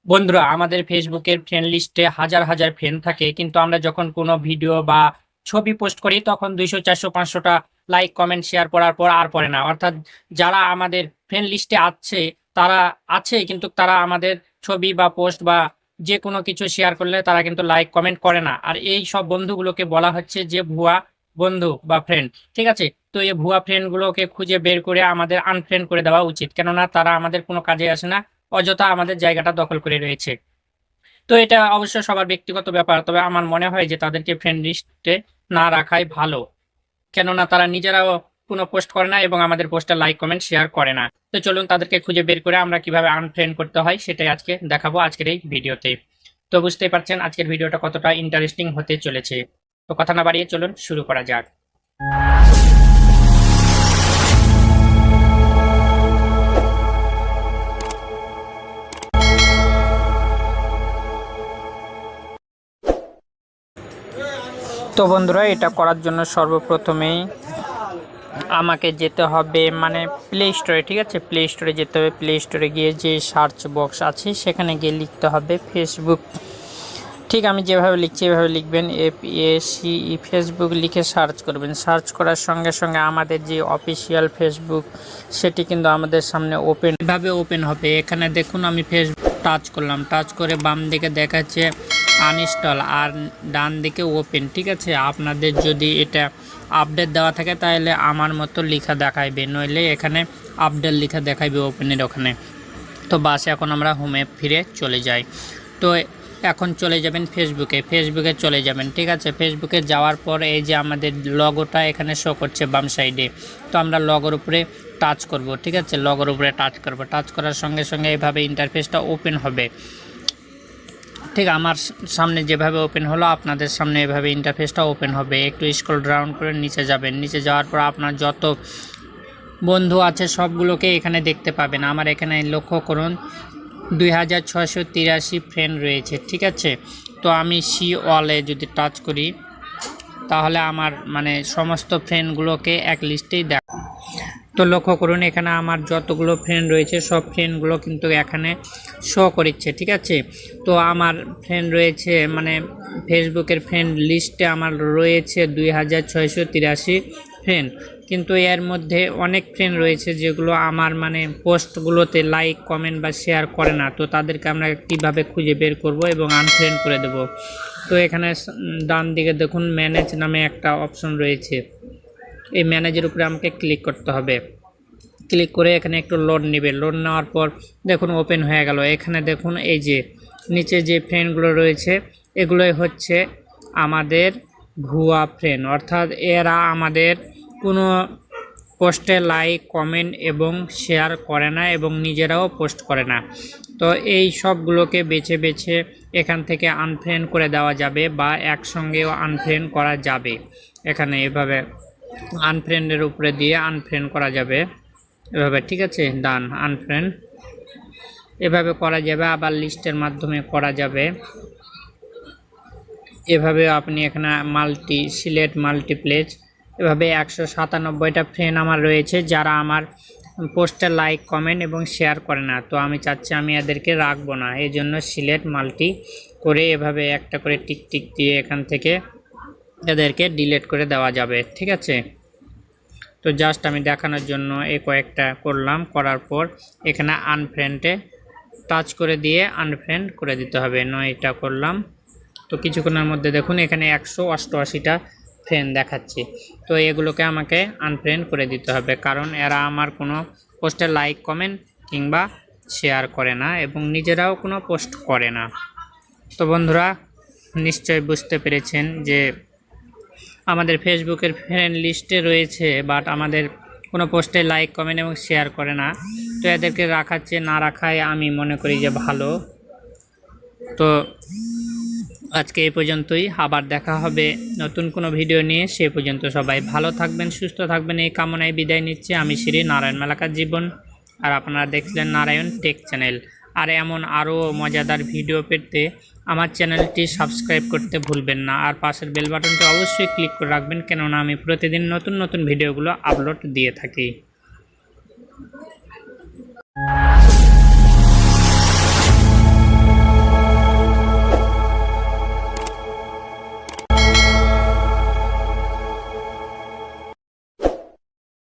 বন্ধুরা, আমাদের ফেসবুকের ফ্রেন্ড লিস্টে হাজার হাজার ফ্রেন্ড থাকে, কিন্তু আমরা যখন কোনো ভিডিও বা ছবি পোস্ট করি তখন 200 400 500টা লাইক কমেন্ট শেয়ার করার পর আর পড়ে না। অর্থাৎ যারা আমাদের ফ্রেন্ড লিস্টে আছে তারা আছে, কিন্তু তারা আমাদের ছবি বা পোস্ট বা যে কোনো কিছু শেয়ার করলে তারা কিন্তু লাইক কমেন্ট করে না। আর এই সব বন্ধুগুলোকে বলা হচ্ছে যে ভুয়া বন্ধু বা ফ্রেন্ড। ঠিক আছে, তো এই ভুয়া ফ্রেন্ডগুলোকে খুঁজে বের করে আমাদের আনফ্রেন্ড করে দেওয়া উচিত, কেননা তারা আমাদের কোনো কাজে আসে না, অযথা আমাদের জায়গাটা দখল করে রয়েছে। তো এটা অবশ্য সবার ব্যক্তিগত ব্যাপার, তবে আমার মনে হয় যে তাদেরকে ফ্রেন্ড লিস্টে না রাখাই ভালো, কেননা তারা নিজেরাও কোনো পোস্ট করে না এবং আমাদের পোস্টে লাইক কমেন্ট শেয়ার করে না। তো চলুন তাদেরকে খুঁজে বের করে আমরা কিভাবে আনফ্রেন্ড করতে হয় সেটাই আজকে দেখাবো আজকের এই ভিডিওতে। তো বুঝতেই পারছেন আজকের ভিডিওটা কতটা ইন্টারেস্টিং হতে চলেছে। তো কথা না বাড়িয়ে চলুন শুরু করা যাক। তো বন্ধুরা, এটা করার জন্য সর্বপ্রথমেই আমাকে যেতে হবে প্লে স্টোরে। ঠিক আছে, প্লে স্টোরে যেতে হবে। প্লে স্টোরে গিয়ে যে সার্চ বক্স আছে সেখানে গিয়ে লিখতে হবে ফেসবুক। ঠিক আমি যেভাবে লিখছি এভাবে লিখবেন, FACE ফেসবুক লিখে সার্চ করবেন। সার্চ করার সঙ্গে সঙ্গে আমাদের যে অফিসিয়াল ফেসবুক সেটি কিন্তু আমাদের সামনে এভাবে ওপেন হবে। এখানে দেখুন আমি ফেসবুক টাচ করলাম, টাচ করে বাম দিকে দেখাচ্ছে আনইনস্টল আর ডান দিকে ওপেন। ঠিক আছে, আপনাদের যদি এটা আপডেট দেওয়া থাকে তাহলে আমার মতো লেখা দেখাইবে, নইলে এখানে আপডেট লেখা দেখাইবে ওপেনের ওখানে। তো বাস এখন আমরা হোমে ফিরে চলে যাই। তো এখন চলে যাবেন ফেসবুকে চলে যাবেন। ঠিক আছে, ফেসবুকে যাওয়ার পর এই যে আমাদের লগোটা এখানে শো করছে বাম সাইডে, তো আমরা লগোর উপরে টাচ করব। ঠিক আছে, লগোর উপরে টাচ করব। টাচ করার সঙ্গে সঙ্গে এইভাবে ইন্টারফেসটা ওপেন হবে। ঠিক আমার সামনে যেভাবে ওপেন হলো আপনাদের সামনে এভাবে ইন্টারফেসটা ওপেন হবে। একটু স্ক্রল ডাউন করে নিচে যাবেন। নিচে যাওয়ার পর আপনার যত বন্ধু আছে সবগুলোকে এখানে দেখতে পাবেন। আমার এখানে লক্ষ্য করুন 2683 ফ্রেন্ড রয়েছে। ঠিক আছে, তো আমি সি অলে যদি টাচ করি তাহলে আমার সমস্ত ফ্রেন্ডগুলোকে এক লিস্টেই দেখ। তো লক্ষ্য করুন এখানে আমার যতগুলো ফ্রেন্ড রয়েছে সব ফ্রেন্ডগুলো কিন্তু এখানে শো করছে। ঠিক আছে, তো আমার ফ্রেন্ড রয়েছে ফেসবুকের ফ্রেন্ড লিস্টে আমার রয়েছে 2683 ফ্রেন্ড, কিন্তু এর মধ্যে অনেক ফ্রেন্ড রয়েছে যেগুলো আমার পোস্টগুলোতে লাইক কমেন্ট বা শেয়ার করে না। তো তাদেরকে আমরা কিভাবে খুঁজে বের করব এবং আনফ্রেন্ড করে দেব। তো এখানে ডান দিকে দেখুন ম্যানেজ নামে একটা অপশন রয়েছে, এই ম্যানেজের উপরে আমাকে ক্লিক করতে হবে। ক্লিক করে এখানে একটু লোড নেবে। লোড নেওয়ার পর দেখুন ওপেন হয়ে গেল। এখানে দেখুন এই যে নিচে যে ফ্রেন্ডগুলো রয়েছে এগুলোই হচ্ছে আমাদের ভুয়া ফ্রেন্ড, অর্থাৎ এরা আমাদের কোনো পোস্টে লাইক কমেন্ট এবং শেয়ার করে না এবং নিজেরাও পোস্ট করে না। তো এই সবগুলোকে বেছে বেছে এখান থেকে আনফ্রেন্ড করে দেওয়া যাবে বা একসঙ্গেও আনফ্রেন্ড করা যাবে। এখানে এভাবে আনফ্রেন্ডের উপরে দিয়ে আনফ্রেন্ড করা যাবে এভাবে। ঠিক আছে, ডান আনফ্রেন্ড এভাবে করা যাবে। আবার লিস্টের মাধ্যমে করা যাবে এভাবে। আপনি এখানে সিলেক্ট মাল্টিপ্লেস এভাবে 197টা ফ্রেন্ড আমার রয়েছে যারা আমার পোস্টে লাইক কমেন্ট এবং শেয়ার করে না। তো আমি চাচ্ছি আমি এদেরকে রাখবো না, এই জন্য সিলেক্ট মাল্টি করে এভাবে একটা করে টিক টিক দিয়ে এখান থেকে এদেরকে ডিলিট করে দেওয়া যাবে। ঠিক আছে, তো জাস্ট আমি দেখানোর জন্য এই কয়েকটা করলাম। করার পর এখানে আনফ্রেন্ডে টাচ করে দিয়ে আনফ্রেন্ড করে দিতে হবে। এটা করলাম। তো কিছুক্ষণের মধ্যে দেখুন এখানে 188টা ফ্রেন্ড দেখাচ্ছে। তো এগুলোকে আমাকে আনফ্রেন্ড করে দিতে হবে, কারণ এরা আমার কোনো পোস্টে লাইক কমেন্ট কিংবা শেয়ার করে না এবং নিজেরাও কোনো পোস্ট করে না। তো বন্ধুরা, নিশ্চয়ই বুঝতে পেরেছেন যে আমাদের ফেসবুকের ফ্রেন্ড লিস্টে রয়েছে বাট আমাদের কোনো পোস্টে লাইক কমেন্ট এবং শেয়ার করে না। তো এদেরকে রাখার চেয়ে না রাখাই আমি মনে করি যে ভালো। তো আজকে এই পর্যন্তই, আবার দেখা হবে নতুন কোনো ভিডিও নিয়ে। সে পর্যন্ত সবাই ভালো থাকবেন, সুস্থ থাকবেন, এই কামনায় বিদায় নিচ্ছি। আমি শ্রী নারায়ণ মেলাকার জীবন, আর আপনারা দেখছিলেন নারায়ণ টেক চ্যানেল। আর এমন আরও মজাদার ভিডিও পেতে আমার চ্যানেলটি সাবস্ক্রাইব করতে ভুলবেন না, আর পাশের বেল বাটনটি অবশ্যই ক্লিক করে রাখবেন, কেননা আমি প্রতিদিন নতুন নতুন ভিডিওগুলো আপলোড দিয়ে থাকি।